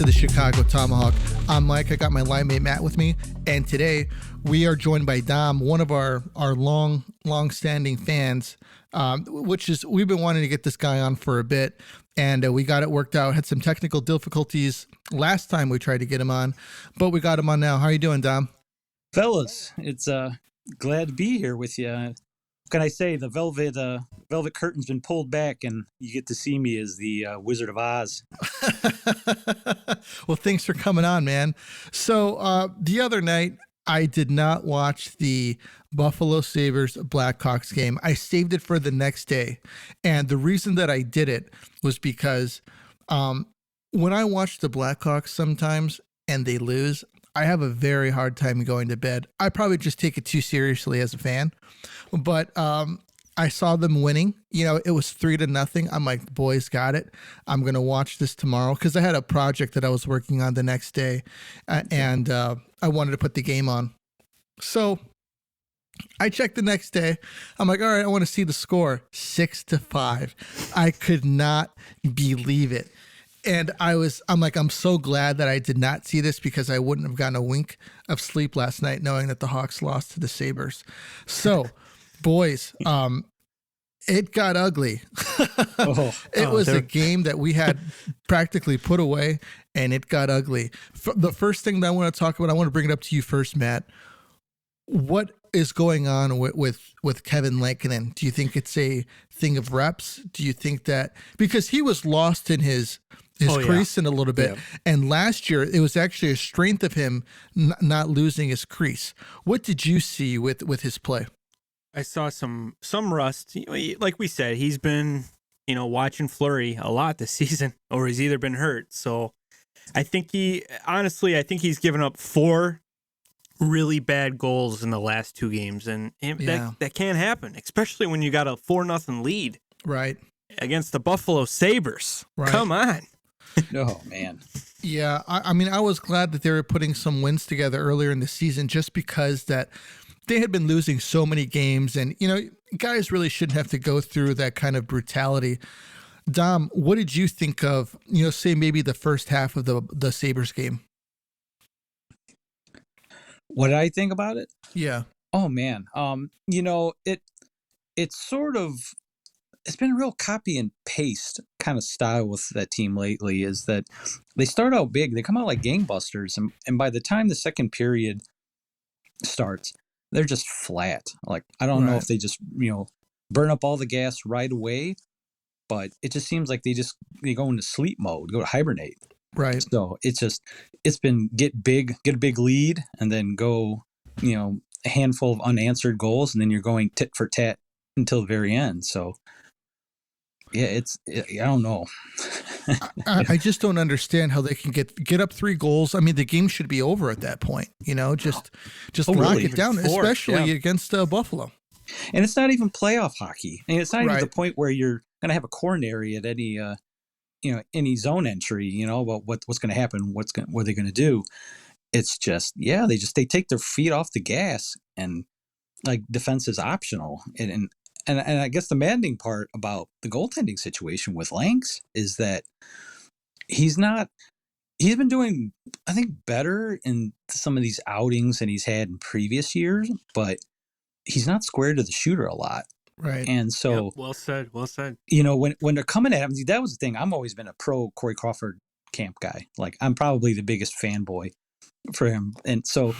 the Chicago Tomahawk. I'm Mike. I got my line mate Matt with me, and today we are joined by Dom, one of our long-standing fans, which is we've been wanting to get this guy on for a bit, and we got it worked out. Had some technical difficulties last time we tried to get him on, but we got him on now. How are you doing, Dom? Fellas, it's glad to be here with you. What can I say? The velvet curtain's been pulled back, and you get to see me as the Wizard of Oz. Well, thanks for coming on, man. So the other night, I did not watch the Buffalo Sabres Blackhawks game. I saved it for the next day. And the reason that I did it was because when I watch the Blackhawks sometimes and they lose, I have a very hard time going to bed. I probably just take it too seriously as a fan. But I saw them winning. You know, it was 3-0. I'm like, the boys got it. I'm going to watch this tomorrow because I had a project that I was working on the next day. And I wanted to put the game on. So I checked the next day. I'm like, all right, I want to see the score. 6-5. I could not believe it. And I'm like, I'm so glad that I did not see this because I wouldn't have gotten a wink of sleep last night knowing that the Hawks lost to the Sabres. So, boys, it got ugly. It was a game that we had practically put away, and it got ugly. The first thing that I want to talk about, I want to bring it up to you first, Matt. What is going on with Kevin Lankinen? Do you think it's a thing of reps? Do you think that because he was lost in his crease in a little bit, and last year it was actually a strength of him not losing his crease. What did you see with his play? I saw some rust. Like we said, he's been, watching Fleury a lot this season, or he's either been hurt. So I think he's given up 4 really bad goals in the last 2 games. And that can't happen, especially when you got a 4-0 lead. Right. Against the Buffalo Sabres. Right. Come on. Oh, man. Yeah. I mean, I was glad that they were putting some wins together earlier in the season just because that they had been losing so many games, and, guys really shouldn't have to go through that kind of brutality. Dom, what did you think of, say maybe the first half of the Sabres game? What did I think about it? Yeah. Oh, man. It's been a real copy and paste kind of style with that team lately, is that they start out big. They come out like gangbusters. And by the time the second period starts, they're just flat. Like, I don't know if they just, burn up all the gas right away, but it just seems like they go into sleep mode, go to hibernate. Right. So it's been get a big lead, and then go, a handful of unanswered goals, and then you're going tit for tat until the very end. So yeah, I don't know. I just don't understand how they can get up 3 goals. I mean, the game should be over at that point, just lock it down, especially against Buffalo. And it's not even playoff hockey. And it's not even the point where you're going to have a coronary at any, any zone entry, about what's going to happen, what are they going to do. It's just, they take their feet off the gas, and like defense is optional. And I guess the maddening part about the goaltending situation with Lanks is that he's been doing, I think, better in some of these outings than he's had in previous years, but he's not square to the shooter a lot. Right. And so, well said. When they're coming at him, that was the thing. I've always been a pro Corey Crawford camp guy. Like, I'm probably the biggest fanboy for him. And so,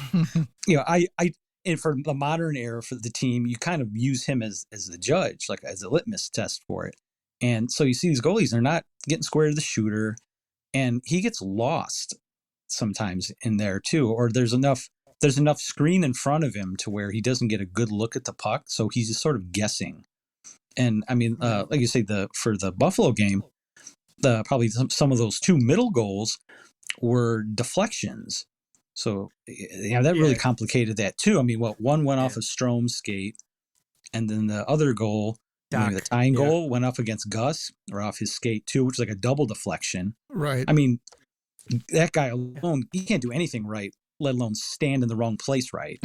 and for the modern era for the team, you kind of use him as the judge, like as a litmus test for it. And so you see these goalies, they're not getting square to the shooter, and he gets lost sometimes in there too. Or there's enough screen in front of him to where he doesn't get a good look at the puck, so he's just sort of guessing. And I mean, like you say, for the Buffalo game, probably some of those 2 middle goals were deflections. So, that really complicated that too. I mean, one went off of Strome's skate, and then the other goal, the tying goal, went off against Gus, or off his skate too, which is like a double deflection. Right. I mean, that guy alone, he can't do anything right, let alone stand in the wrong place right.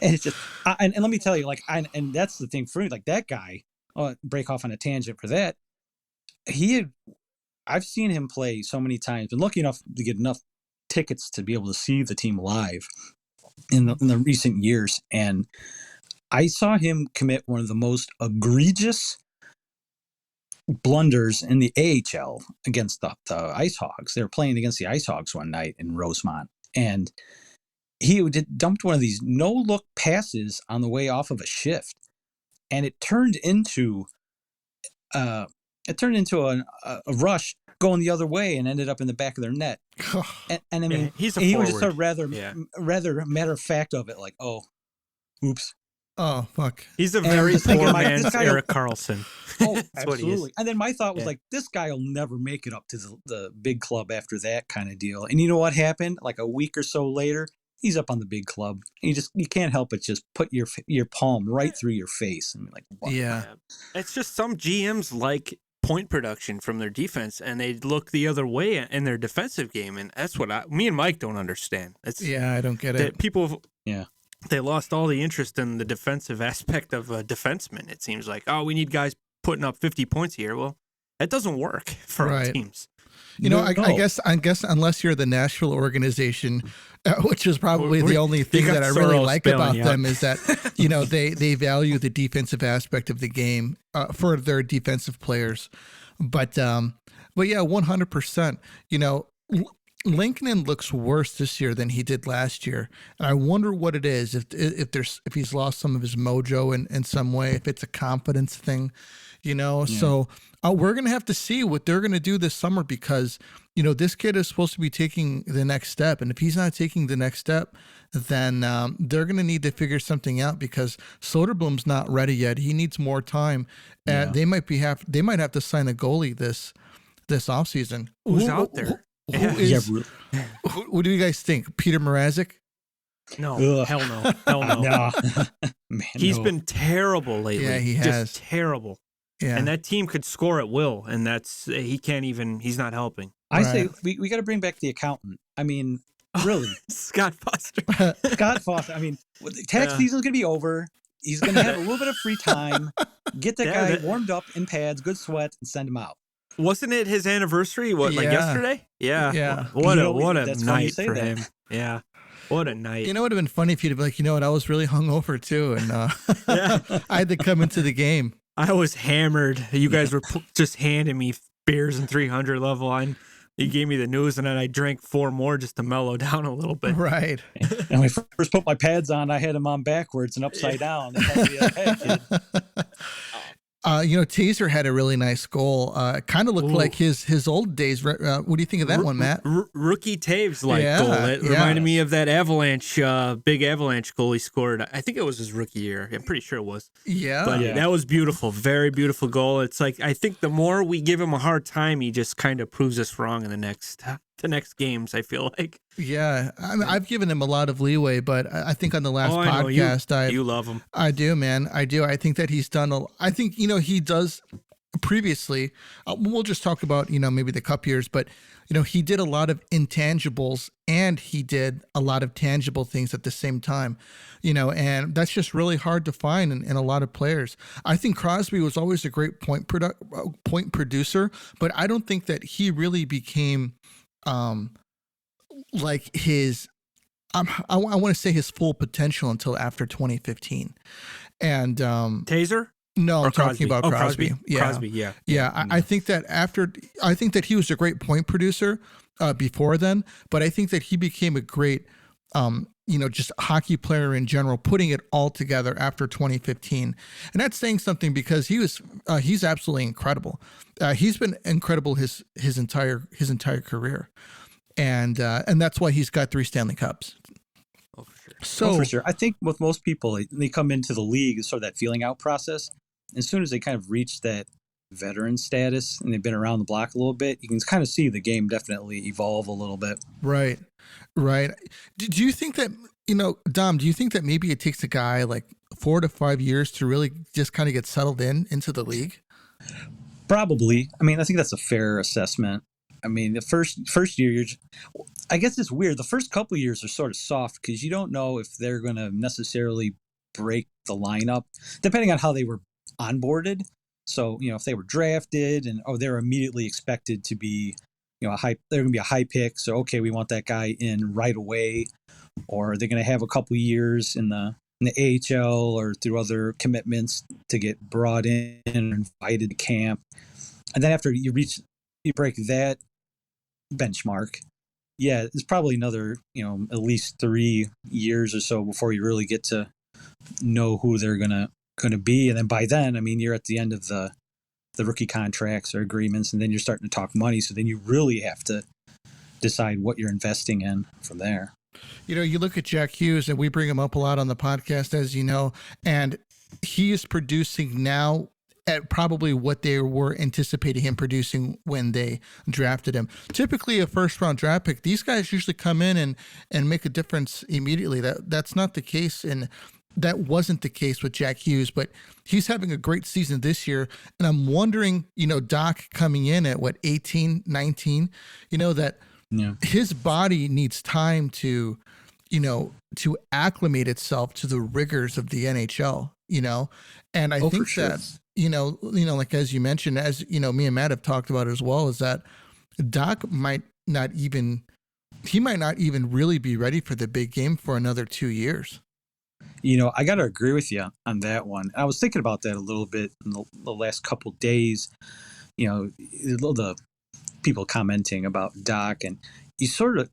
And it's just, and let me tell you, like, and that's the thing for me, like that guy, break off on a tangent for that. He had I've seen him play so many times. Been lucky enough to get enough tickets to be able to see the team live in the recent years, and I saw him commit one of the most egregious blunders in the AHL against the Ice Hogs. They were playing against the Ice Hogs one night in Rosemont, and he dumped one of these no-look passes on the way off of a shift, and it turned into a rush going the other way and ended up in the back of their net. And I mean, he's a he forward. was just sort of rather matter of fact of it, like, oh, oops. Oh, fuck. He's a very thinking, poor like, man's this guy- Eric Carlson. Oh, That's what he is. absolutely. And then my thought was like, this guy will never make it up to the big club after that kind of deal. And you know what happened? Like a week or so later, he's up on the big club. And you can't help but just put your palm right through your face and be like, what? Yeah. It's just some GMs like point production from their defense, and they look the other way in their defensive game, and that's what me and Mike don't understand. Yeah, I don't get that it. people. Yeah. They lost all the interest in the defensive aspect of a defenseman. It seems like, we need guys putting up 50 points here. Well, that doesn't work for our teams. You know, I guess unless you're the Nashville organization, which is probably the only thing that I really like about them is that, you know, they value the defensive aspect of the game for their defensive players. But yeah, 100%. You know, Lincoln looks worse this year than he did last year, and I wonder what it is. If he's lost some of his mojo in some way, if it's a confidence thing, you know. Yeah. So we're gonna have to see what they're gonna do this summer, because you know this kid is supposed to be taking the next step, and if he's not taking the next step, then they're gonna need to figure something out, because Soderblom's not ready yet. He needs more time, and they might have to sign a goalie this offseason. Who's out there? What do you guys think? Peter Mrazek? No, hell no. No. Man, He's been terrible lately. Yeah, he has. Just terrible. Yeah. And that team could score at will, and he's not helping. I say we got to bring back the accountant. I mean, really. Scott Foster. Scott Foster. I mean, tax season's going to be over. He's going to have a little bit of free time. Get that guy warmed up in pads, good sweat, and send him out. Wasn't it his anniversary? Like yesterday? Yeah. Yeah. What a night for him. Yeah. What a night. You know, it would have been funny if you'd be like, you know what, I was really hungover too, and I had to come into the game. I was hammered. You guys were just handing me beers in 300 level. You gave me the news, and then I drank 4 more just to mellow down a little bit. Right. And when I first put my pads on, I had them on backwards and upside down. They told me, hey, kid. You know, Taser had a really nice goal. It kind of looked like his old days. What do you think of that one, Matt? Rookie Taves goal. It reminded me of that big Avalanche goal he scored. I think it was his rookie year. I'm pretty sure it was. Yeah. But that was beautiful. Very beautiful goal. It's like, I think the more we give him a hard time, he just kind of proves us wrong in the next games, I feel like. Yeah. I mean, I've given him a lot of leeway, but I think on the last podcast, you love him. I do, man. I do. I think that he's done I think, you know, he does previously, we'll just talk about, you know, maybe the cup years, but, you know, he did a lot of intangibles and he did a lot of tangible things at the same time, you know, and that's just really hard to find in a lot of players. I think Crosby was always a great point producer, but I don't think that he really became like his I want to say his full potential until after 2015. And Taser? No, I'm talking about Crosby. Crosby? Yeah. Crosby, yeah. Yeah, I think that I think that he was a great point producer before then, but I think that he became a great you know, just hockey player in general, putting it all together after 2015. And that's saying something, because he's absolutely incredible. He's been incredible his entire career. And that's why he's got 3 Stanley Cups. Oh, for sure. So for sure. I think with most people, they come into the league, it's sort of that feeling out process. As soon as they kind of reach that veteran status and they've been around the block a little bit, you can kind of see the game definitely evolve a little bit. Right. Do you think that, you know, Dom, do you think that maybe it takes a guy like 4 to 5 years to really just kind of get settled into the league? Probably. I mean, I think that's a fair assessment. I mean, the first year, I guess it's weird. The first couple of years are sort of soft because you don't know if they're going to necessarily break the lineup, depending on how they were onboarded. So, if they were drafted and they're immediately expected to be, they're going to be a high pick. So, okay, we want that guy in right away. Or they're going to have a couple years in the AHL or through other commitments to get brought in and invited to camp. And then after you break that benchmark, yeah, it's probably another, at least 3 years or so before you really get to know who they're going to be. And then by then, I mean, you're at the end of the rookie contracts or agreements, and then you're starting to talk money. So then you really have to decide what you're investing in from there. You look at Jack Hughes, and we bring him up a lot on the podcast, as you know, and he is producing now at probably what they were anticipating him producing when they drafted him. Typically a first-round draft pick, these guys usually come in and make a difference immediately. That's not the case, and that wasn't the case with Jack Hughes, but he's having a great season this year. And I'm wondering, Dach coming in at 18, 19, that his body needs time to acclimate itself to the rigors of the NHL, and I think that, like, as you mentioned, as me and Matt have talked about as well, is that Dach might not even really be ready for the big game for another 2 years. I got to agree with you on that one. I was thinking about that a little bit in the last couple of days, the people commenting about Dach, and you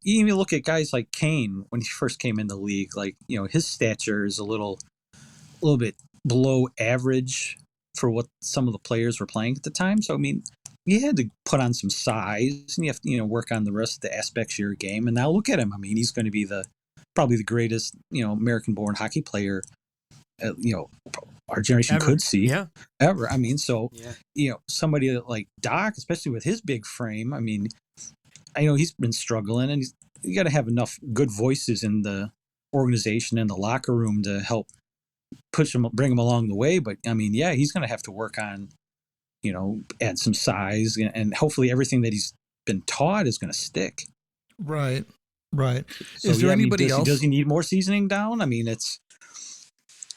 even look at guys like Kane when he first came in the league, like, his stature is a little bit below average for what some of the players were playing at the time. So, I mean, you had to put on some size, and you have to, work on the rest of the aspects of your game. And now look at him. I mean, he's going to be probably the greatest, American-born hockey player, our generation ever. could see ever. I mean, so, somebody like Dach, especially with his big frame, I mean, I know he's been struggling, and you got to have enough good voices in the organization and the locker room to help bring him along the way. But I mean, yeah, he's going to have to work on, add some size, and hopefully everything that he's been taught is going to stick. Right. So, is there anybody else? Does he need more seasoning down? I mean, it's,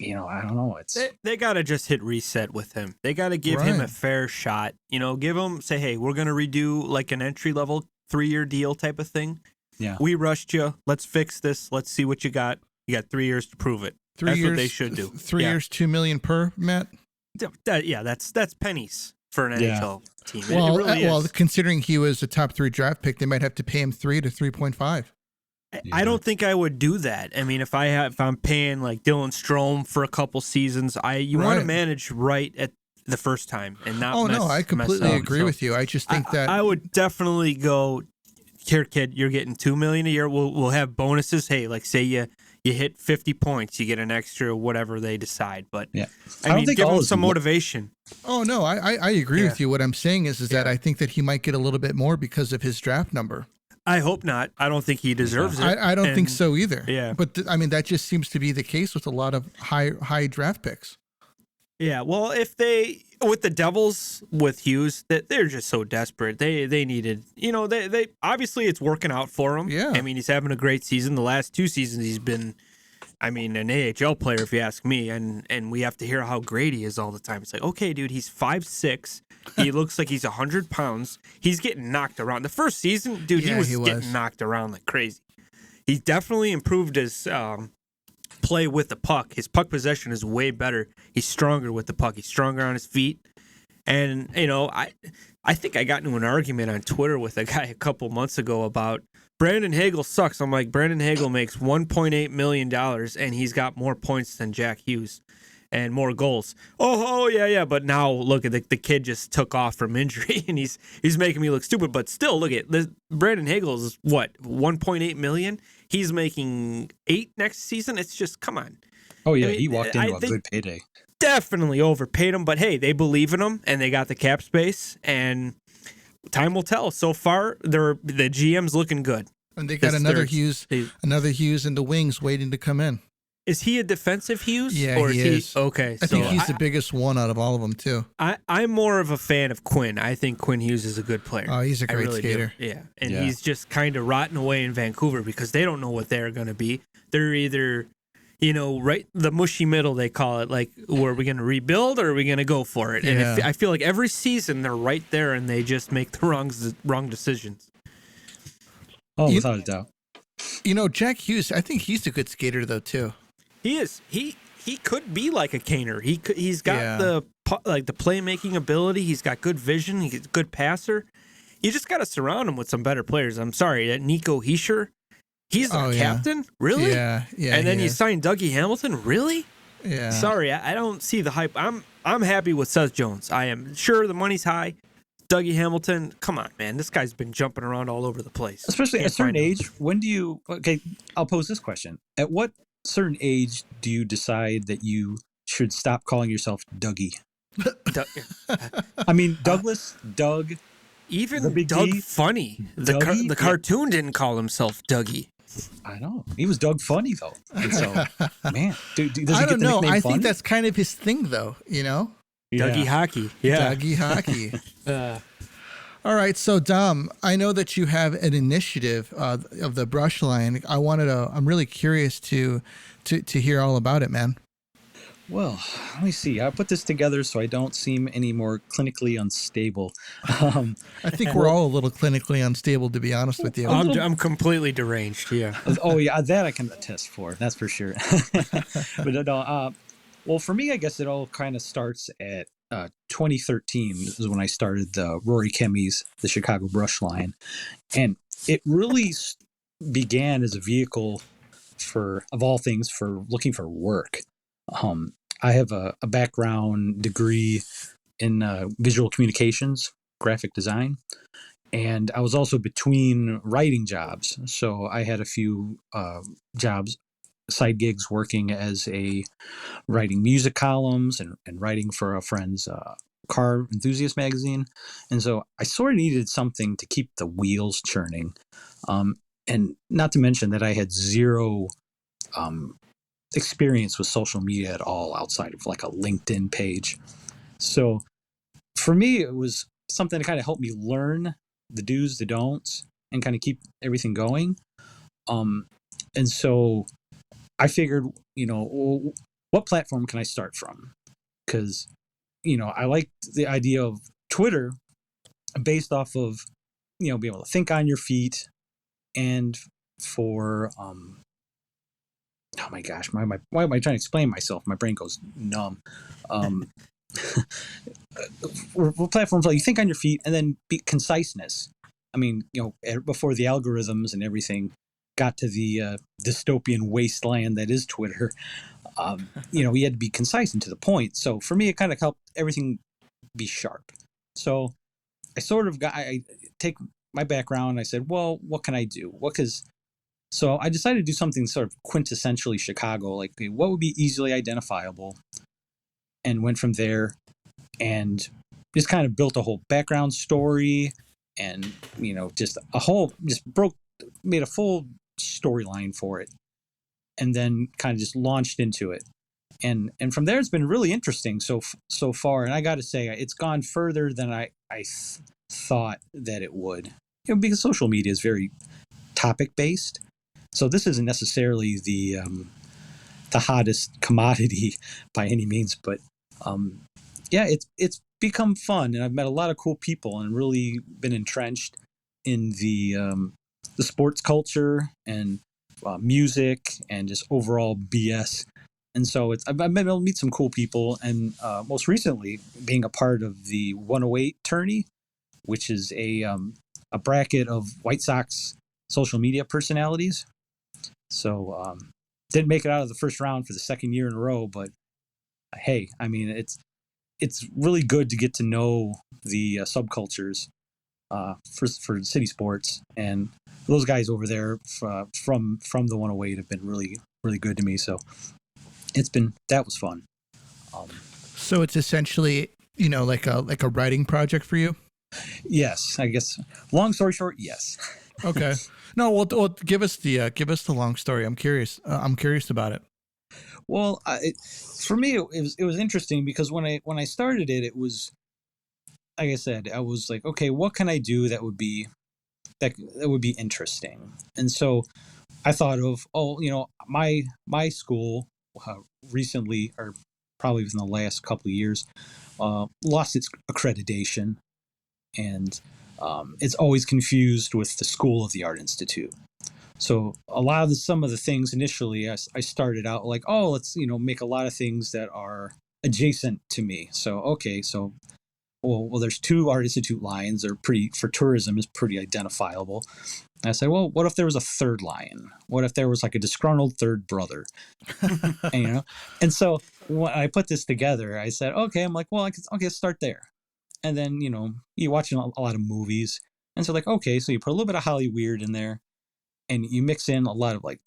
I don't know. It's they got to just hit reset with him. They got to give him a fair shot. Give him, say, hey, we're going to redo like an entry level 3-year deal type of thing. Yeah. We rushed you. Let's fix this. Let's see what you got. You got 3 years to prove it. That's what they should do. 3 years, $2 million per, Matt. That's pennies for an NHL team. Well, it really is. Considering he was a top 3 draft pick, they might have to pay him 3 to 3.5. I don't think I would do that. I mean, if I'm paying like Dylan Strome for a couple seasons, you want to manage right at the first time and not. Oh no, I completely agree with you. I just think that I would definitely go here, kid. You're getting $2 million a year. We'll have bonuses. Hey, like say you hit 50 points, you get an extra whatever they decide. But I mean, give him some motivation. Oh no, I agree with you. What I'm saying is that I think that he might get a little bit more because of his draft number. I hope not. I don't think he deserves it. I don't think so either. Yeah. But I mean, that just seems to be the case with a lot of high draft picks. Yeah. Well, with the Devils, with Hughes, that they're just so desperate. They needed, they obviously it's working out for him. Yeah. I mean, he's having a great season. The last 2 seasons he's been, an AHL player, if you ask me, and we have to hear how great he is all the time. It's like, okay, dude, he's 5'6". He looks like he's 100 pounds. He's getting knocked around. The first season, dude, he was getting knocked around like crazy. He's definitely improved his play with the puck. His puck possession is way better. He's stronger with the puck. He's stronger on his feet. And, I think I got into an argument on Twitter with a guy a couple months ago about Brandon Hagel sucks. I'm like, Brandon Hagel makes $1.8 million, and he's got more points than Jack Hughes and more goals. Oh yeah. But now look at the kid just took off from injury, and he's making me look stupid. But still, look at this. Brandon Hagel is what, $1.8 million? He's making $8 million next season. It's just, come on. Oh yeah, he walked into a good payday. Definitely overpaid him, but hey, they believe in him and they got the cap space, and time will tell. So far, the GM's looking good. And they got another Hughes in the wings waiting to come in. Is he a defensive Hughes? Yeah, he is. Okay. I think he's the biggest one out of all of them, too. I'm more of a fan of Quinn. I think Quinn Hughes is a good player. Oh, he's a great skater. Yeah. And he's just kind of rotting away in Vancouver because they don't know what they're going to be. They're either, right, the mushy middle, they call it. Like, are we going to rebuild or are we going to go for it? And Yeah. I feel like every season they're right there and they just make the wrong decisions. Oh, You- without a doubt. Jack Hughes, I think he's a good skater though too. He is. He could be like a Kaner. He's got Yeah. the playmaking ability. He's got good vision. He's a good passer. You just got to surround him with some better players. I'm sorry, that Nico Hischier, he's our captain? Really? Yeah. And then you signed Dougie Hamilton? Really? Yeah. Sorry, I don't see the hype. I'm happy with Seth Jones. I am sure the money's high. Dougie Hamilton, come on, man. This guy's been jumping around all over the place. Especially at a Can't certain find him. age, when do you... Okay, I'll pose this question. At what certain age do you decide that you should stop calling yourself Dougie? I mean, Douglas, Doug, the Even Big Doug D, Funny, Dougie? the cartoon didn't call himself Dougie. I know. He was Doug Funny, though. And so, man, does he I get don't the know. nickname I Funny? think that's kind of his thing though. Dougie Hockey. Yeah. Dougie Hockey. All right, so Dom, I know that you have an initiative of the brush line. I'm really curious to hear all about it, man. Well, let me see. I put this together so I don't seem any more clinically unstable. I think we're all a little clinically unstable, to be honest with you. I'm completely deranged. Yeah. Oh, yeah, that I can attest for. That's for sure. But no, well, for me, I guess it all kind of starts at 2013 is when I started the Rory Kemmy's, the Chicago Brush Line. And it really began as a vehicle of all things, for looking for work. I have a background degree in visual communications, graphic design, and I was also between writing jobs. So I had a few jobs, side gigs, working as writing music columns and writing for a friend's car enthusiast magazine. And so I sort of needed something to keep the wheels churning. And not to mention that I had zero experience with social media at all outside of like a LinkedIn page. So for me, it was something to kind of help me learn the do's, the don'ts, and kind of keep everything going. And so I figured, what platform can I start from? Because, I like the idea of Twitter based off of, being able to think on your feet, and for, oh my gosh, why am I trying to explain myself? My brain goes numb. Platforms like you think on your feet, and then conciseness. I mean, before the algorithms and everything got to the dystopian wasteland that is Twitter, we had to be concise and to the point. So for me, it kind of helped everything be sharp. So I take my background. I said, well, what can I do? So I decided to do something sort of quintessentially Chicago, like what would be easily identifiable, and went from there and just kind of built a whole background story, and, made a full storyline for it, and then kind of just launched into it. And from there, it's been really interesting so far. And I got to say, it's gone further than I thought that it would, because social media is very topic based. So this isn't necessarily the hottest commodity by any means, but it's become fun, and I've met a lot of cool people and really been entrenched in the sports culture and music and just overall BS. And so I've been able to meet some cool people, and most recently being a part of the 108 tourney, which is a bracket of White Sox social media personalities. So didn't make it out of the first round for the second year in a row, but hey, I mean, it's really good to get to know the subcultures for city sports, and those guys over there from the 108 have been really, really good to me. So that was fun. So it's essentially, like a writing project for you? Yes, I guess. Long story short, yes. Okay. No, well, give us the long story. I'm curious. I'm curious about it. Well, for me, it was interesting because when I started it was, like I said, I was like, okay, what can I do that would be interesting? And so I thought of, my school recently, or probably within the last couple of years, lost its accreditation, and it's always confused with the School of the Art Institute. So a lot of some of the things initially, I started out like, oh, let's make a lot of things that are adjacent to me. So okay, so well, there's 2 Art Institute lions. They're pretty, for tourism, is pretty identifiable. And I say, well, what if there was a 3rd lion? What if there was like a disgruntled 3rd brother? And, and so when I put this together, I said, okay, I'm like, well, okay, let's start there. And then you're watching a lot of movies, and so like, okay, so you put a little bit of Holly Weird in there, and you mix in a lot of like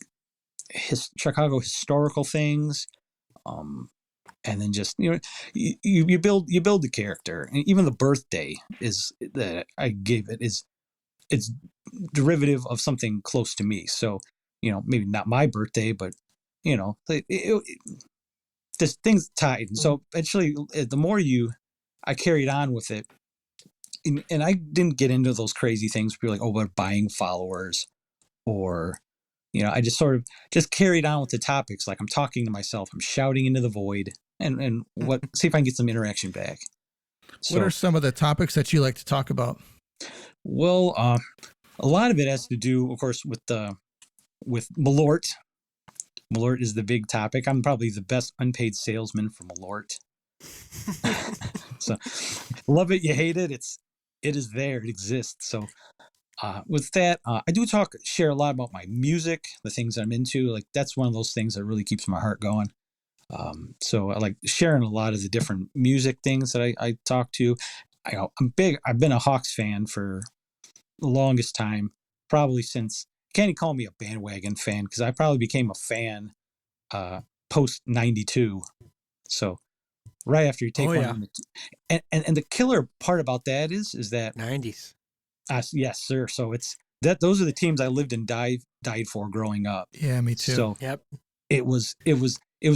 Chicago historical things, and then just you build the character, and even the birthday is that I gave it is it's derivative of something close to me. So maybe not my birthday, but this thing's tied. And so actually, the more I carried on with it, and I didn't get into those crazy things where you're like, oh, we're buying followers, or I just sort of just carried on with the topics. Like I'm talking to myself, I'm shouting into the void, and see if I can get some interaction back. So, what are some of the topics that you like to talk about? Well, a lot of it has to do, of course, with Malort. Malort is the big topic. I'm probably the best unpaid salesman for Malort. So, love it, you hate it. It is there. It exists. So, with that, I do share a lot about my music, the things I'm into. Like that's one of those things that really keeps my heart going. So I like sharing a lot of the different music things that I talk to. I'm big. I've been a Hawks fan for the longest time, probably since, can't even call me a bandwagon fan, because I probably became a fan post 92. So right after you take one, and the killer part about that is that 90s. Yes, sir. So it's those are the teams I lived and died for growing up. Yeah, me too. So yep. It was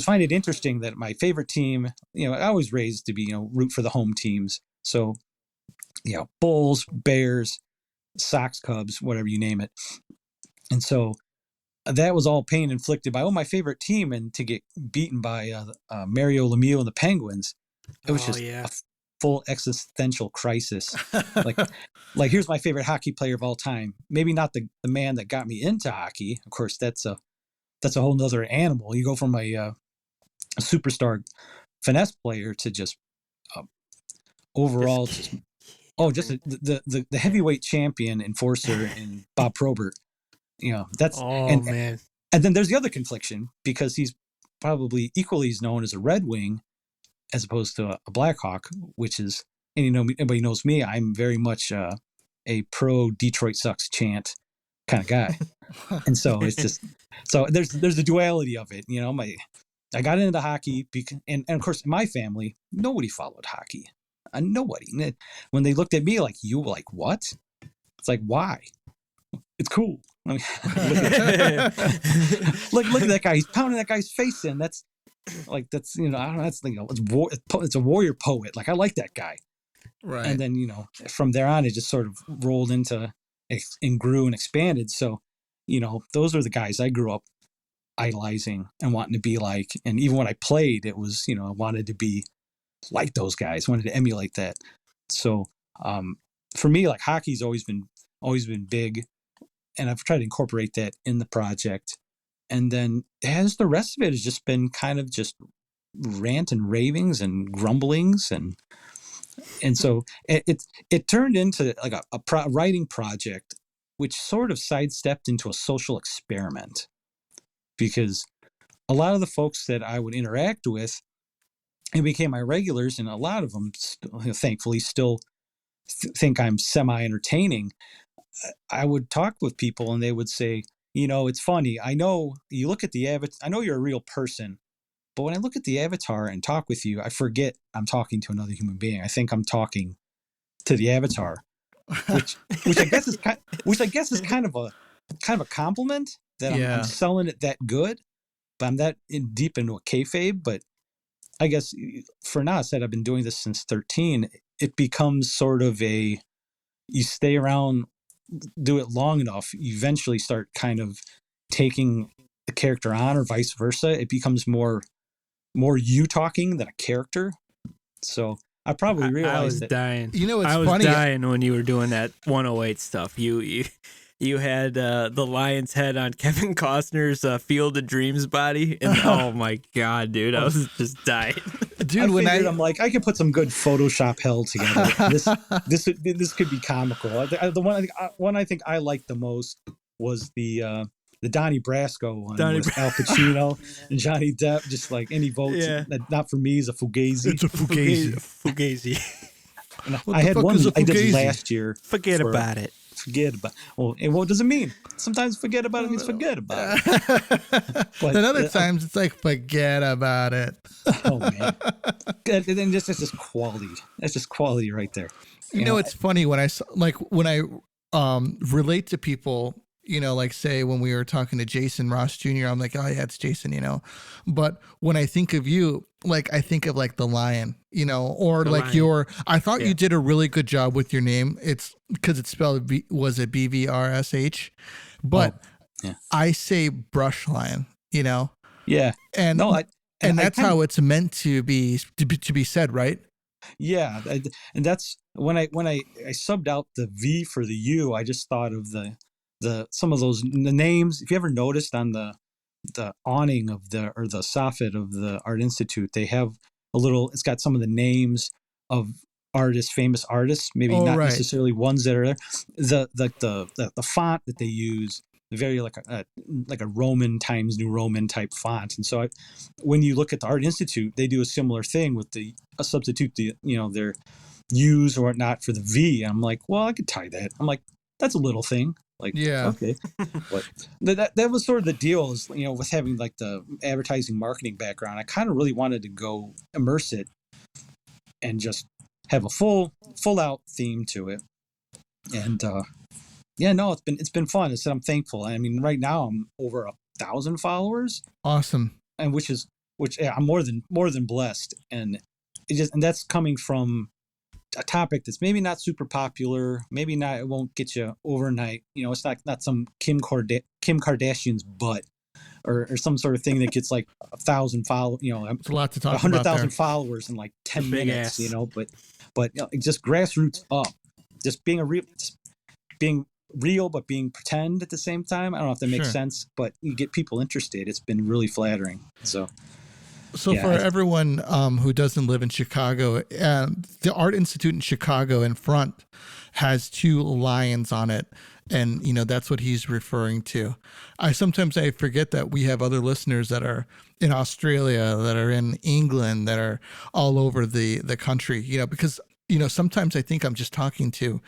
find it interesting that my favorite team, I was raised to be, root for the home teams. So, Bulls, Bears, Sox, Cubs, whatever you name it. And so that was all pain inflicted by, my favorite team, and to get beaten by Mario Lemieux and the Penguins, it was just a full existential crisis. like here's my favorite hockey player of all time. Maybe not the man that got me into hockey. Of course, that's a whole nother animal. You go from a superstar finesse player to just overall the heavyweight champion enforcer in Bob Probert. That's man. And then there's the other confliction, because he's probably equally as known as a Red Wing as opposed to a Blackhawk, which is, and everybody knows me, I'm very much a pro Detroit sucks chant kind of guy. And so it's just, so there's the duality of it. I got into hockey and of course in my family, nobody followed hockey. Nobody. When they looked at me like, you were like, what? It's like, why? It's cool. I mean, look at that guy. He's pounding that guy's face in. That's I don't know. That's it's a warrior poet. Like I like that guy. Right. And then from there on, it just sort of rolled into and grew and expanded. So those are the guys I grew up idolizing and wanting to be like. And even when I played, it was I wanted to be like those guys. I wanted to emulate that. So for me, like hockey's always been big, and I've tried to incorporate that in the project. And then as the rest of it has just been kind of just rant and ravings and grumblings, and so it turned into like a writing project, which sort of sidestepped into a social experiment, because a lot of the folks that I would interact with and became my regulars, and a lot of them thankfully still think I'm semi-entertaining. I would talk with people and they would say, it's funny. I know you look at the avatar. I know you're a real person, but when I look at the avatar and talk with you, I forget I'm talking to another human being. I think I'm talking to the avatar, which I guess is kind of a compliment that I'm selling it that good, but I'm that deep into a kayfabe. But I guess for now, I said I've been doing this since 13. It becomes sort of you stay around, do it long enough, you eventually start kind of taking the character on, or vice versa. It becomes more you talking than a character. So I probably realized I was that. dying. You know, it's I was funny. dying when you were doing that 108 stuff. You had the lion's head on Kevin Costner's Field of Dreams body, and oh my god, dude, I was just dying. Dude, I'm like, I could put some good Photoshop hell together. This could be comical. The one I think I liked the most was the Donnie Brasco one with Al Pacino and Johnny Depp. Just like any votes, not for me, is a fugazi. It's a fugazi. Fugazi. I had one I did last year. Forget about it. Forget about. Well, and what does it mean? Sometimes forget about it means forget about it. But other times it's like forget about it. Oh man, and then that's just quality. That's just quality right there. You know, it's funny when I relate to people. You know, like say when we were talking to Jason Ross Jr., I'm like, oh yeah, it's Jason, you know. But when I think of you, like I think of like the lion, you know, or the like lion. I thought you did a really good job with your name. It's because it's spelled, was it BVRSH? But I say brush lion, you know? Yeah. And that's how it's meant to be said, right? Yeah. And that's when I subbed out the V for the U, I just thought of the some of those names. If you ever noticed on the awning of the soffit of the Art Institute, they have it's got some of the names of famous artists, maybe not necessarily ones that are there. The font that they use, very like a Roman Times New Roman type font. And so when you look at the Art Institute, they do a similar thing with a substitute, their U's or whatnot for the V. And I'm like, well, I could tie that. I'm like, that's a little thing. Like, okay. But that was sort of the deal is, with having like the advertising marketing background, I kind of really wanted to go immerse it and just have a full out theme to it. And, it's been fun. I said, I'm thankful. I mean, right now I'm over 1,000 followers. Awesome. And which I'm more than blessed. And and that's coming from a topic that's maybe not super popular, maybe not, it won't get you overnight. It's not some Kim Kardashian's butt or some sort of thing that gets like 1,000 followers. It's a lot to talk 100,000 followers in like 10 minutes. But just grassroots up, just being real, but being pretend at the same time. I don't know if that makes sense, but you get people interested. It's been really flattering. So for everyone who doesn't live in Chicago, the Art Institute in Chicago in front has 2 lions on it. And, that's what he's referring to. Sometimes I forget that we have other listeners that are in Australia, that are in England, that are all over the country, because, sometimes I think I'm just talking to,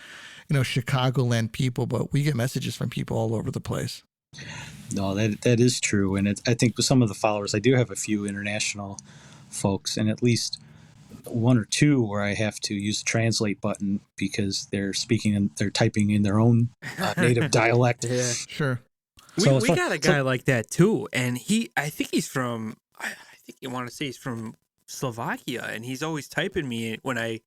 Chicagoland people, but we get messages from people all over the place. No, that is true. And I think with some of the followers, I do have a few international folks, and at least 1 or 2 where I have to use the translate button because they're typing in their own native dialect. Yeah, sure. We got a guy like that too. And I think he's from Slovakia, and he's always typing me when I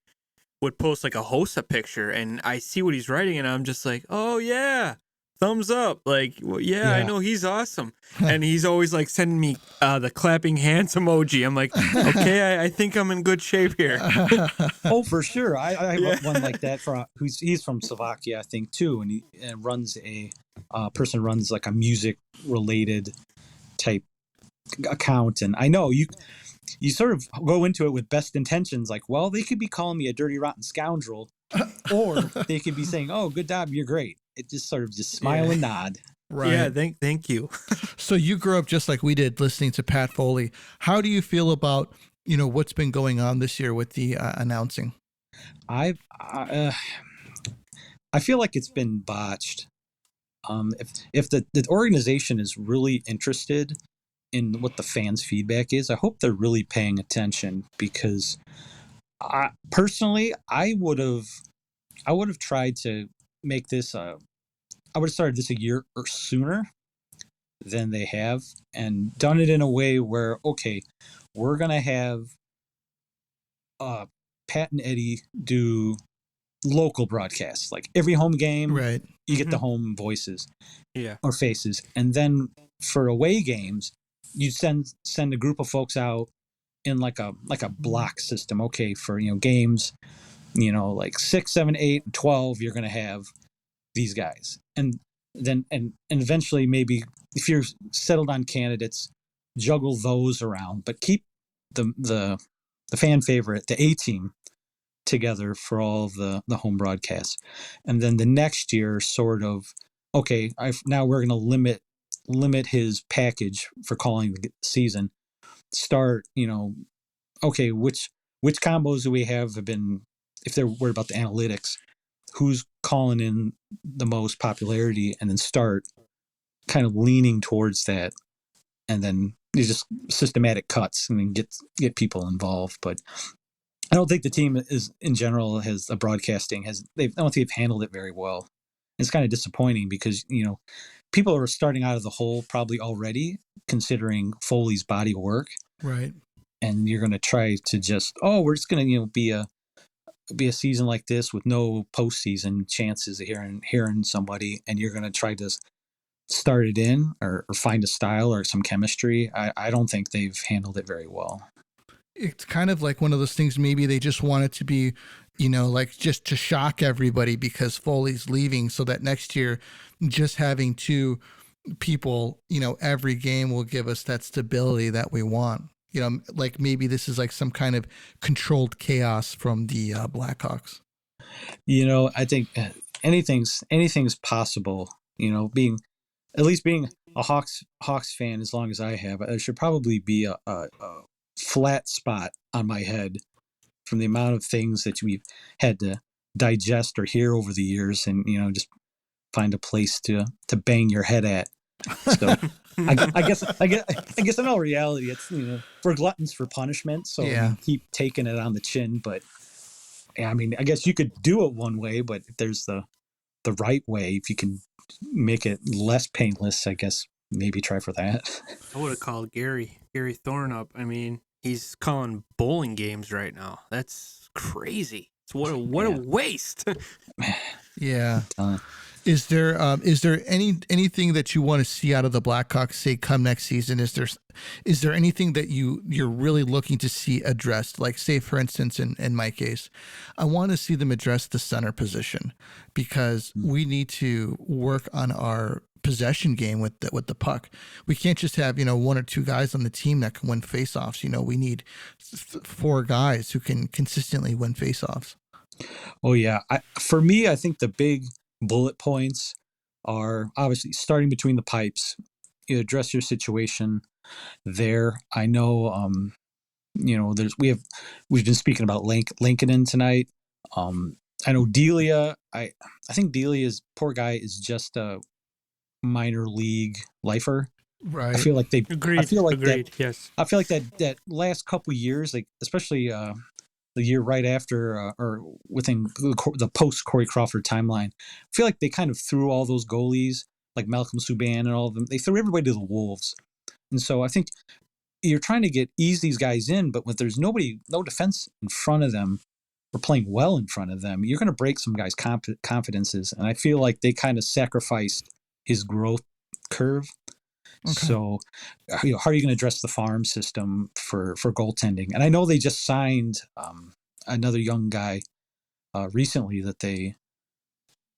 would post like a Hossa picture, and I see what he's writing, and I'm just like, oh yeah, thumbs up, like, well, I know he's awesome. And he's always like sending me the clapping hands emoji. I'm like, okay, I think I'm in good shape here. Oh, for sure. I have one like that he's from Slovakia, I think too, and he runs person runs like a music related type account. And I know you sort of go into it with best intentions, like, well, they could be calling me a dirty, rotten scoundrel, or they could be saying, oh, good job, you're great. It just sort of just smile and nod. Right. Yeah, thank you. So you grew up just like we did, listening to Pat Foley. How do you feel about, what's been going on this year with the announcing? I feel like it's been botched. If the organization is really interested in what the fans' feedback is, I hope they're really paying attention, because personally, I would have tried to make this I would have started this a year or sooner than they have, and done it in a way where, okay, we're going to have Pat and Eddie do local broadcasts, like every home game, right? You get the home voices, or faces, and then for away games, you send a group of folks out in like a block system. Okay, for games, like 6, 7, 8, and 12, you're going to have these guys, and then and eventually maybe if you're settled on candidates, juggle those around, but keep the fan favorite, the A team, together for all of the home broadcasts, and then the next year sort of okay, now we're going to limit his package for calling the season. Start, okay, which combos do we have been, if they're worried about the analytics, who's calling in the most popularity, and then start kind of leaning towards that, and then you just systematic cuts and then get people involved. But I don't think the team is in general has the broadcasting has I don't think they've handled it very well. It's kind of disappointing because people are starting out of the hole probably already, considering Foley's body of work, right? And you're going to try to just we're just going to be a season like this with no postseason chances of hearing somebody, and you're going to try to start it in or find a style or some chemistry. I don't think they've handled it very well. It's kind of like one of those things, maybe they just want it to be, like just to shock everybody because Foley's leaving, so that next year just having two people, every game will give us that stability that we want. Like maybe this is like some kind of controlled chaos from the Blackhawks. I think anything's possible. Being a Hawks fan as long as I have, there should probably be a flat spot on my head from the amount of things that we've had to digest or hear over the years, and just find a place to bang your head at. So I guess in all reality, it's we're gluttons for punishment, so we keep taking it on the chin. But I mean, I guess you could do it one way, but if there's the right way, if you can make it less painless, I guess maybe try for that. I would have called Gary Thorne up. I mean, he's calling bowling games right now. That's crazy. What a waste. Yeah. Is there anything that you want to see out of the Blackhawks, say, come next season? Is there anything that you're really looking to see addressed? Like, say, for instance, in my case, I want to see them address the center position, because we need to work on our possession game with the puck. We can't just have one or two guys on the team that can win faceoffs. We need 4 guys who can consistently win faceoffs. Oh yeah, for me, I think the big bullet points are obviously starting between the pipes. You address your situation there. I know, we've been speaking about Lincoln tonight. I know Delia. I think Delia's poor guy is just a minor league lifer. Right. I feel like Agreed. Yes. I feel like that last couple years, like especially the year right after or within the post Corey Crawford timeline, I feel like they kind of threw all those goalies like Malcolm Subban and all of them. They threw everybody to the wolves, and so I think you're trying to ease these guys in, but when there's no defense in front of them, or playing well in front of them, you're going to break some guys' confidences, and I feel like they kind of sacrificed his growth curve. Okay. So, how are you going to address the farm system for goaltending? And I know they just signed another young guy recently that they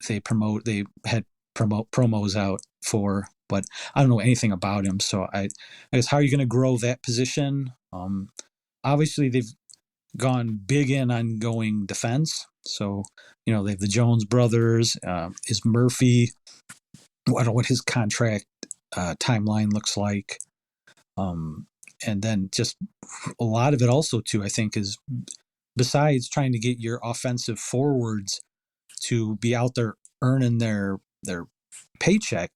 had promos out for, but I don't know anything about him. So I guess, how are you going to grow that position? Obviously they've gone big in on going defense. So they have the Jones brothers. Is Murphy? I don't know what his contract timeline looks like, and then just a lot of it also too, I think, is besides trying to get your offensive forwards to be out there earning their paycheck,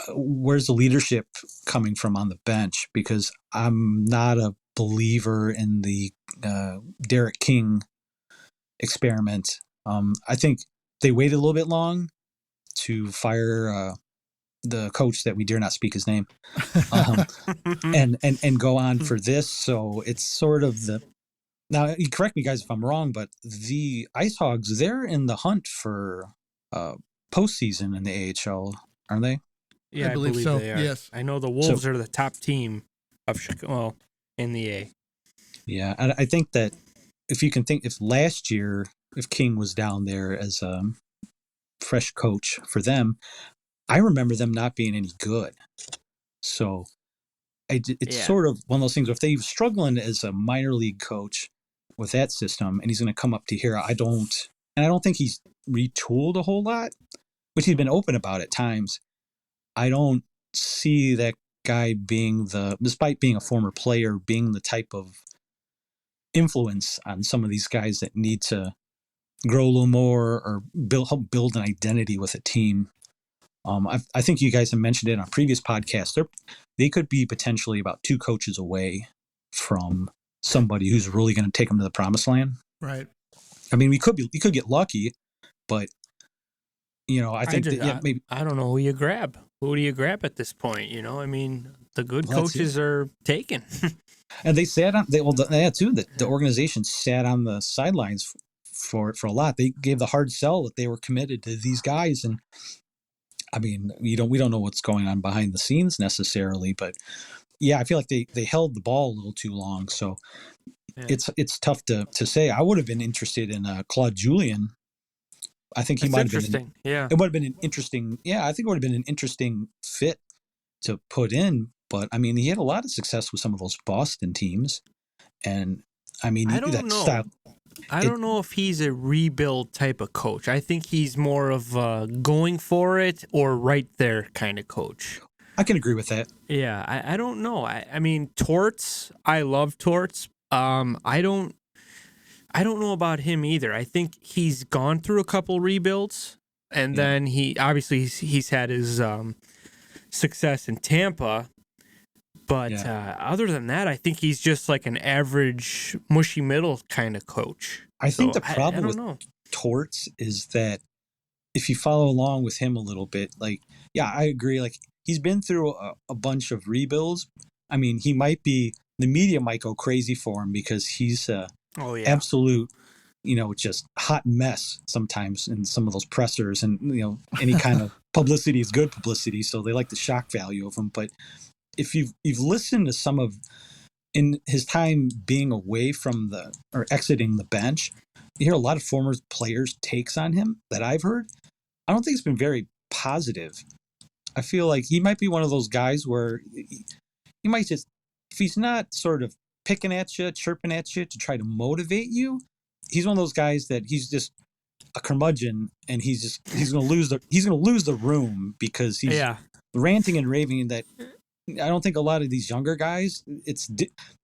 where's the leadership coming from on the bench? Because I'm not a believer in the Derek King experiment. I think they waited a little bit long to fire the coach that we dare not speak his name, and go on for this. So it's sort of now, you correct me guys if I'm wrong, but the Ice Hogs, they're in the hunt for postseason in the AHL, aren't they? Yeah, I believe so. they are. Yes. I know the Wolves are the top team of Chicago, in the A. Yeah, I think that if last year, if King was down there as a fresh coach for them, I remember them not being any good. So it's sort of one of those things. If they're struggling as a minor league coach with that system, and he's going to come up to here, I don't think he's retooled a whole lot, which he's been open about at times. I don't see that guy despite being a former player, being the type of influence on some of these guys that need to grow a little more or help build an identity with a team. I think you guys have mentioned it on previous podcasts. They could be potentially about 2 coaches away from somebody who's really going to take them to the promised land. Right. I mean, we could get lucky, but I think maybe I don't know who you grab. Who do you grab at this point? I mean, the good coaches are taken. And they sat on the organization sat on the sidelines for a lot. They gave the hard sell that they were committed to these guys, and I mean, we don't know what's going on behind the scenes necessarily, but yeah, I feel like they held the ball a little too long. So it's tough to say. I would have been interested in Claude Julien. I think he might have been it would have been an interesting. Yeah, I think it would have been an interesting fit to put in. But I mean, he had a lot of success with some of those Boston teams, and I mean, I don't know. Style, I don't know if he's a rebuild type of coach. I think he's more of a going for it or right there kind of coach. I can agree with that. Yeah, I don't know. I mean, Torts. I love Torts. I don't know about him either. I think he's gone through a couple rebuilds, and then he's had his success in Tampa. But other than that, I think he's just like an average, mushy middle kind of coach. I think the problem with Torts is that if you follow along with him a little bit, I agree. Like, he's been through a bunch of rebuilds. I mean, the media might go crazy for him because he's absolute, just hot mess sometimes in some of those pressers, and any kind of publicity is good publicity, so they like the shock value of him. But if you've listened to some of in his time being away from or exiting the bench, you hear a lot of former players' takes on him that I've heard. I don't think it's been very positive. I feel like he might be one of those guys where he might just, if he's not sort of picking at you, chirping at you to try to motivate you, he's one of those guys that he's just a curmudgeon, and he's going to lose the room because he's ranting and raving that. I don't think a lot of these younger guys,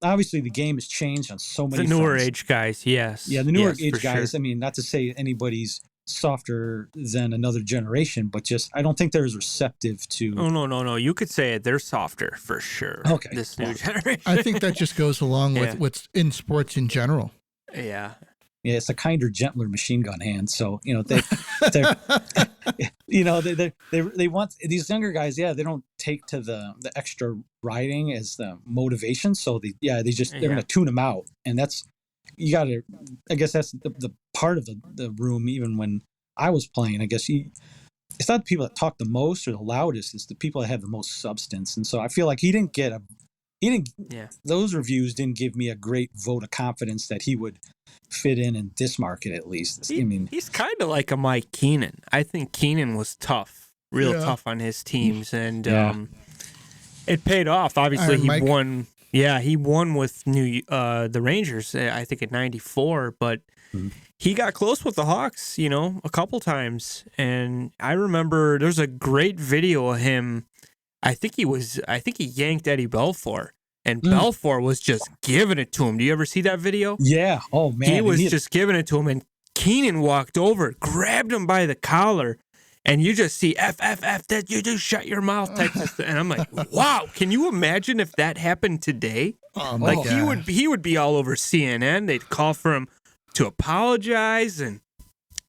obviously the game has changed on so many The newer fronts. age guys, yes. Yeah, the newer age guys. Sure. I mean, not to say anybody's softer than another generation, but just I don't think they're as receptive to. Oh, no. You could say it. They're softer for sure. Okay. This new generation. I think that just goes along with what's in sports in general. Yeah. Yeah, it's a kinder, gentler machine gun hand. So they they want these younger guys. Yeah, they don't take to the extra riding as the motivation. So they're going to tune them out, and that's you got to. I guess that's the part of the room. Even when I was playing, I guess it's not the people that talk the most or the loudest. It's the people that have the most substance. And so I feel like those reviews didn't give me a great vote of confidence that he would fit in this market at least. He's kind of like a Mike Keenan. I think Keenan was tough, tough on his teams, and it paid off. Obviously, he won. Yeah, he won with the Rangers. I think in '94, but he got close with the Hawks. A couple times, and I remember there's a great video of him. I think he yanked Eddie Belfour. And Belfour was just giving it to him. Do you ever see that video? Yeah. Oh, man. He was just giving it to him. And Keenan walked over, grabbed him by the collar, and you just see, F, that you just shut your mouth type of stuff. And I'm like, wow, can you imagine if that happened today? He would be all over CNN. They'd call for him to apologize. And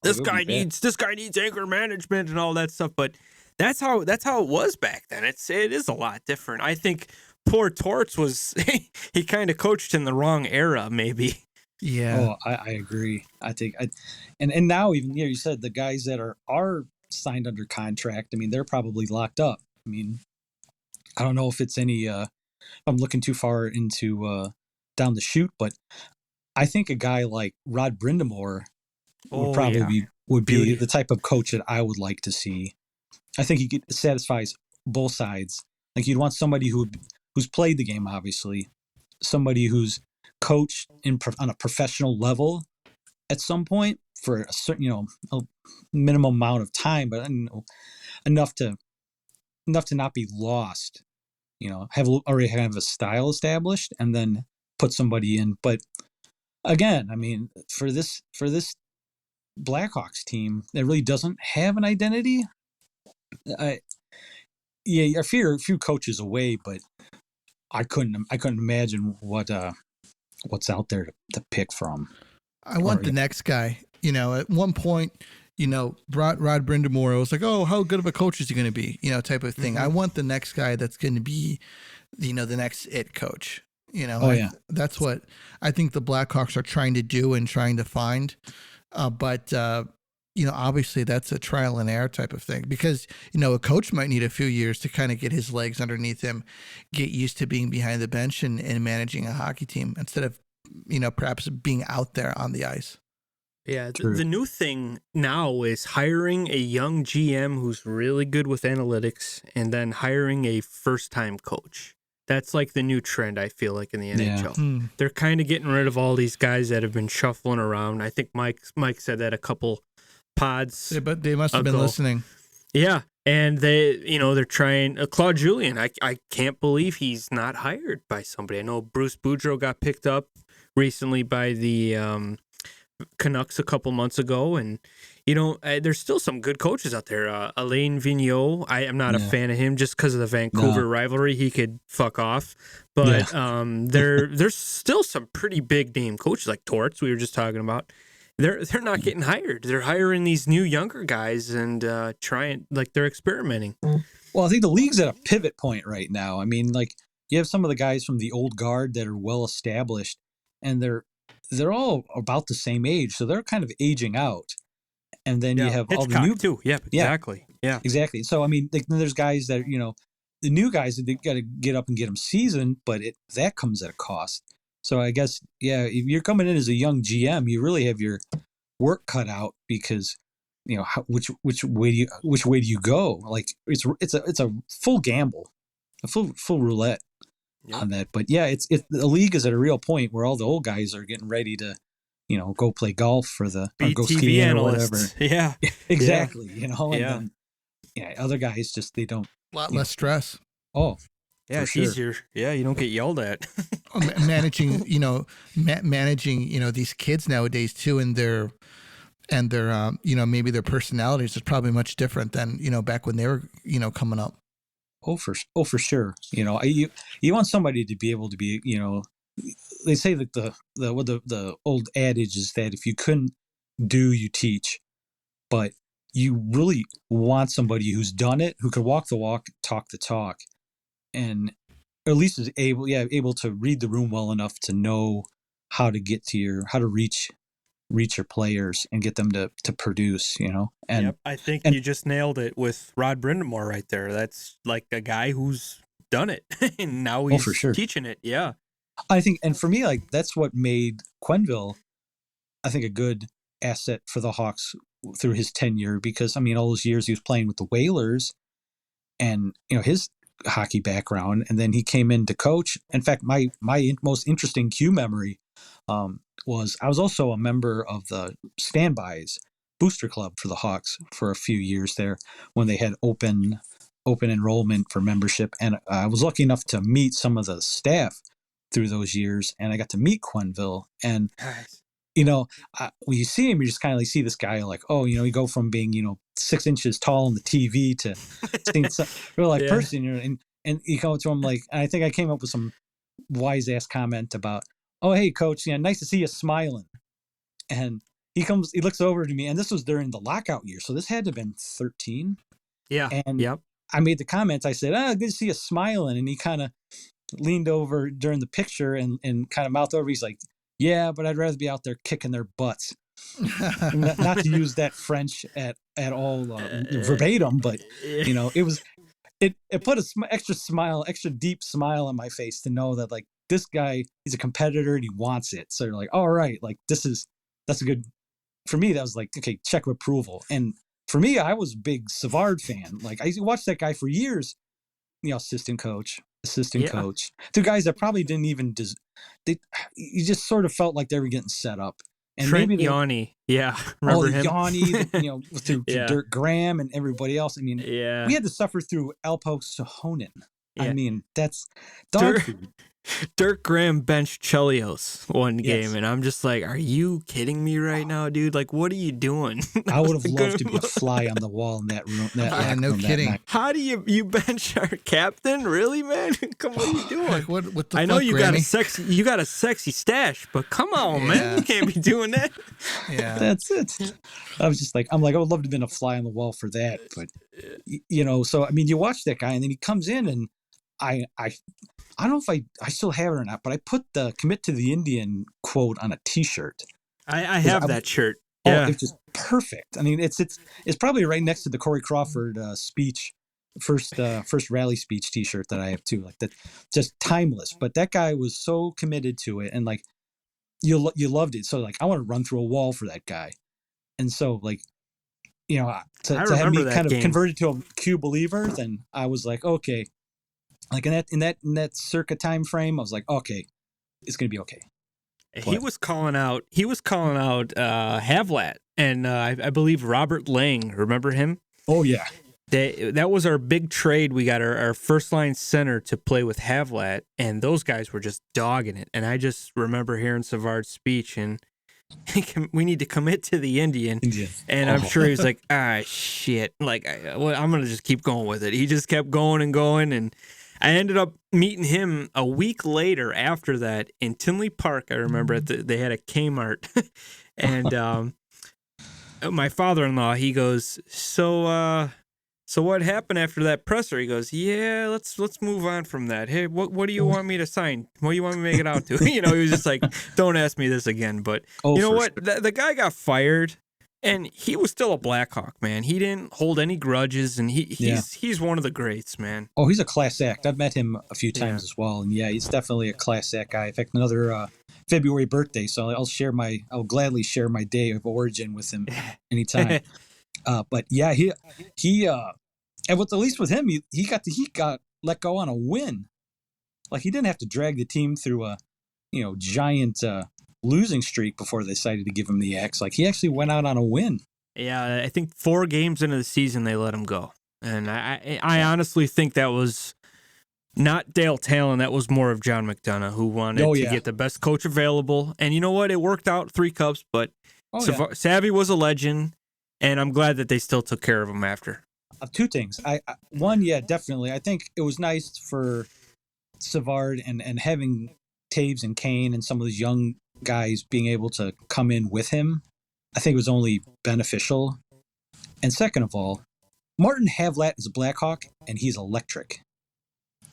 this guy needs anger management and all that stuff. But that's how it was back then. It is a lot different. I think poor Torts he kind of coached in the wrong era, maybe. Yeah. Oh, I agree. I think, and now even you said the guys that are signed under contract. I mean, they're probably locked up. I mean, I don't know if it's any. I'm looking too far into down the chute, but I think a guy like Rod Brindamore would probably would be the type of coach that I would like to see. I think he satisfies both sides. Like you'd want somebody who's played the game, obviously, somebody who's coached on a professional level at some point for a certain, a minimum amount of time, but enough to not be lost. Have already have a style established, and then put somebody in. But again, I mean, for this Blackhawks team that really doesn't have an identity, I fear a few coaches away, but I couldn't imagine what's out there to pick from. I want the next guy. At one point, Rod Brindamore was like, oh, how good of a coach is he going to be? Type of thing. Mm-hmm. I want the next guy that's going to be, the next it coach. That's what I think the Blackhawks are trying to do and trying to find. But obviously that's a trial and error type of thing, because, a coach might need a few years to kind of get his legs underneath him, get used to being behind the bench and managing a hockey team instead of, perhaps being out there on the ice. Yeah, the new thing now is hiring a young GM who's really good with analytics and then hiring a first-time coach. That's like the new trend, I feel like, in the NHL. Yeah. They're kind of getting rid of all these guys that have been shuffling around. I think Mike said that a couple pods yeah, but they must have been listening. Yeah, and they're trying Claude Julien. I can't believe he's not hired by somebody. I know Bruce Boudreau got picked up recently by the Canucks a couple months ago, and there's still some good coaches out there. Alain Vigneault, I am not a fan of him just because of the Vancouver rivalry. He could fuck off, but there's still some pretty big name coaches like Torts we were just talking about. They're not getting hired. They're hiring these new younger guys and they're experimenting. Well, I think the league's at a pivot point right now. I mean, like you have some of the guys from the old guard that are well established, and they're all about the same age, so they're kind of aging out. And then you have all the new too. Yeah, exactly. Yeah, exactly. So I mean, there's guys that the new guys that they got to get up and get them seasoned, but that comes at a cost. So I guess if you're coming in as a young GM, you really have your work cut out, because which way do you go? Like it's a full gamble, a full roulette on that. But the league is at a real point where all the old guys are getting ready to go play golf or go skiing analysts. Or whatever. Yeah, exactly. And then, other guys just they don't. A lot less stress. Oh, yeah, it's easier. Yeah, you don't get yelled at. managing these kids nowadays too, and their maybe their personalities is probably much different than back when they were coming up. Oh, for sure. You want somebody to be able to be they say that the old adage is that if you couldn't do, you teach, but you really want somebody who's done it, who could walk the walk, talk the talk, and at least is able to read the room well enough to know how to how to reach your players and get them to produce, And I think you just nailed it with Rod Brindamore right there. That's like a guy who's done it and now he's for sure teaching it. Yeah. I think, and for me, like that's what made Quenneville, I think, a good asset for the Hawks through his tenure, because I mean, all those years he was playing with the Whalers, and his hockey background, and then he came in to coach. In fact, my most interesting Q memory was I was also a member of the Standbys Booster Club for the Hawks for a few years there when they had open enrollment for membership, and I was lucky enough to meet some of the staff through those years, and I got to meet Quenneville. And when you see him, you just kind of like see this guy like, you go from being 6 inches tall on the TV to seeing some real life person, and you go to him like, and I think I came up with some wise ass comment about, oh hey coach, nice to see you smiling. And he looks over to me, and this was during the lockout year, so this had to have been 13. Yeah. And I made the comment, I said, good to see you smiling, and he kind of leaned over during the picture and kind of mouthed over. He's like, yeah, but I'd rather be out there kicking their butts. not to use that French at all verbatim, but it it put a extra deep smile on my face to know that like this guy, he's a competitor and he wants it. So you're like, all right, like that's a good, for me, that was like, okay, check of approval. And for me, I was a big Savard fan. Like I watched that guy for years, assistant coach, two guys that probably didn't even, you just sort of felt like they were getting set up. And Trent Yanni, remember him? Yanni, through Yeah. Dirk Graham and everybody else. I mean, we had to suffer through Alpo Sohonen. Yeah. I mean, that's dog food. Dirk Graham benched Chelios one Yes. game, and I'm just like, are you kidding me right now, dude? Like, what are you doing? I would have loved to be a fly on the wall in that room. Yeah, no kidding. How do you bench our captain? Really, man? Come on, what are you doing? Like, what the I know fuck, you Grammy? got a sexy stash, but come on, man, you can't be doing that. Yeah. That's it. I was just like, I would love to have been a fly on the wall for that. But, so, I mean, you watch that guy and then he comes in and I don't know if I still have it or not, but I put the commit to the Indian quote on a T-shirt. I have that shirt. Oh, Yeah. it's just perfect. I mean, it's probably right next to the Corey Crawford speech, first rally speech T-shirt that I have too. Like that, just timeless. But that guy was so committed to it, and like you loved it. So like I want to run through a wall for that guy. And so like to have me kind of converted to a Q believer, then I was like, okay. Like in that circa time frame, I was like, okay, it's gonna be okay. He was calling out Havlat and I believe Robert Lang. Remember him? Oh yeah. That was our big trade. We got our first line center to play with Havlat, and those guys were just dogging it. And I just remember hearing Savard's speech, and we need to commit to the Indian. And I'm sure he was like, shit. Like, I'm gonna just keep going with it. He just kept going and going, and I ended up meeting him a week later after that in Tinley Park. I remember they had a Kmart, and my father-in-law, he goes, so what happened after that presser? He goes, yeah, let's move on from that. Hey, what do you want me to sign? What do you want me to make it out to? He was just like, don't ask me this again. But you know what? Sure. The guy got fired. And he was still a Blackhawk, man. He didn't hold any grudges, and he's one of the greats, man. Oh, he's a class act. I've met him a few times as well, and he's definitely a class act guy. In fact, another February birthday, so I'll gladly share my day of origin with him anytime. But yeah, he and at least with him, he got let go on a win. Like he didn't have to drag the team through a giant losing streak before they decided to give him the X. Like he actually went out on a win. Yeah, I think 4 games into the season they let him go, and I honestly think that was not Dale Talon. That was more of John McDonough, who wanted to get the best coach available. And you know what? It worked out 3 cups, but Savvy was a legend, and I'm glad that they still took care of him after. 2 things. One, definitely. I think it was nice for Savard and having Taves and Kane and some of those young guys being able to come in with him. I think it was only beneficial. And second of all, Martin Havlat is a Blackhawk, and he's electric.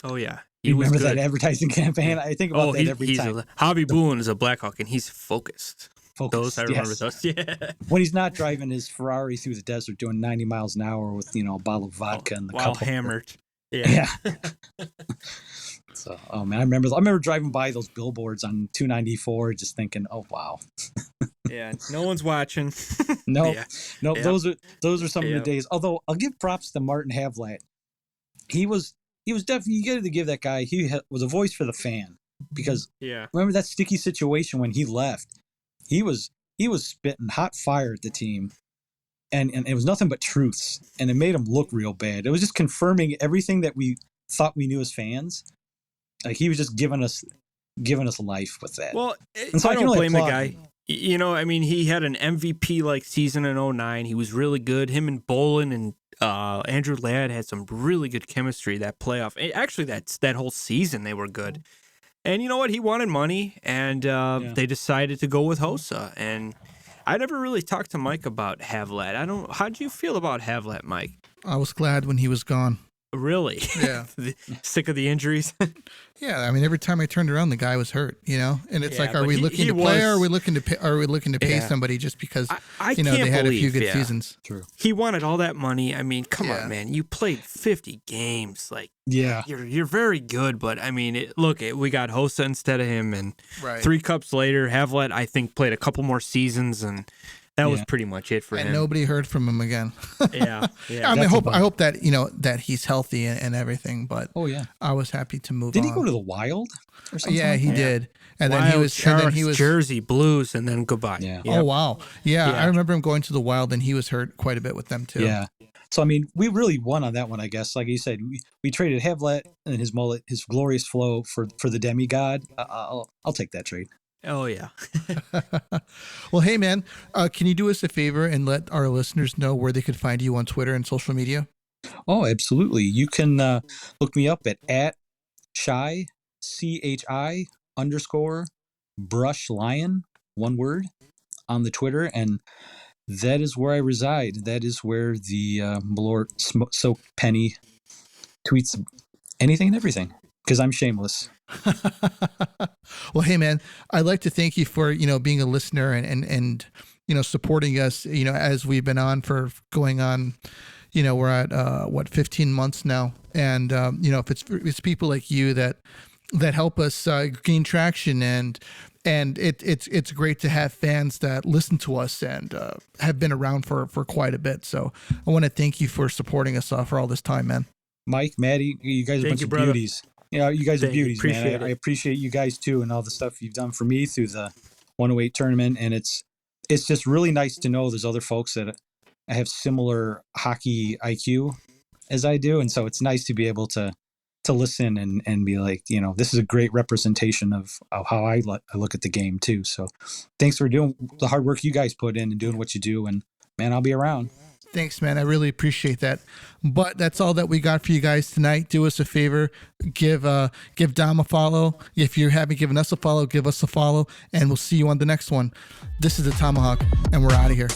Oh, yeah. You remember that advertising campaign? I think about that every time. Hobby Boone is a Blackhawk, and he's focused. I remember those. Yeah. When he's not driving his Ferrari through the desert doing 90 miles an hour with, a bottle of vodka and the while cup hammered. Yeah. So, oh man, I remember driving by those billboards on 294, just thinking, oh wow. Yeah, no one's watching. No, those are some of the days. Although I'll give props to Martin Havlat. He was definitely, you got to give that guy. He was a voice for the fan, because remember that sticky situation when he left. He was spitting hot fire at the team, and it was nothing but truths, and it made him look real bad. It was just confirming everything that we thought we knew as fans. Like he was just giving us life with that. Well, so I don't blame the guy. I mean, he had an MVP like season in 2009. He was really good. Him and Bolin and Andrew Ladd had some really good chemistry that playoff. Actually, that whole season they were good. And you know what? He wanted money, and they decided to go with Hossa. And I never really talked to Mike about Havlat. How'd you feel about Havlat, Mike? I was glad when he was gone. Really? Yeah. Sick of the injuries? Yeah, I mean, every time I turned around, the guy was hurt, and it's Yeah, like, are but we looking to play, or was- are we looking to pay, Yeah. somebody just because I they can't had a few believe, good yeah. seasons? True. He wanted all that money. I mean, come Yeah. on, man. You played 50 games. Like, Yeah. you're very good, but I mean, we got Hossa instead of him, and Right. 3 cups later, Havlat, I think, played a couple more seasons, and that was Yeah. pretty much it for And him. nobody heard from him again. Yeah. I mean, That's a I hope that that he's healthy and everything. But Oh yeah. I was happy to move Did on. he go to the Wild or something? Yeah, like he that? did. And then Wild, he was. And then he Sharks, was. Jersey, Blues, and then goodbye. Yeah. Oh wow. Yeah, Yeah. I remember him going to the Wild, and he was hurt quite a bit with them too. Yeah. So I mean, we really won on that one, I guess. Like you said, we traded Havlat and his mullet, his glorious flow for the demigod. I'll take that trade. Oh, yeah. Well, hey man, can you do us a favor and let our listeners know where they could find you on Twitter and social media? Oh, absolutely. You can look me up at shy CHI_brush lion, one word, on the Twitter, and that is where I reside. That is where the Malort Soak Penny tweets anything and everything, because I'm shameless. Well, hey man, I'd like to thank you for being a listener and supporting us as we've been on for going on. We're at 15 months now, and if it's people like you that help us gain traction, and it's great to have fans that listen to us and have been around for quite a bit. So I want to thank you for supporting us for all this time, man. Mike, Maddie, you guys are a bunch of brother. beauties. You guys are Thank you. beauties, Appreciate man. it. I appreciate you guys too, and all the stuff you've done for me through the 108 tournament. And it's just really nice to know there's other folks that have similar hockey IQ as I do, and so it's nice to be able to listen and be like, this is a great representation of how I look at the game too. So thanks for doing the hard work you guys put in and doing what you do. And man, I'll be around. Thanks, man. I really appreciate that. But that's all that we got for you guys tonight. Do us a favor, give Dom a follow. If you haven't given us a follow, give us a follow, and we'll see you on the next one. This is the Tomahawk, and we're out of here.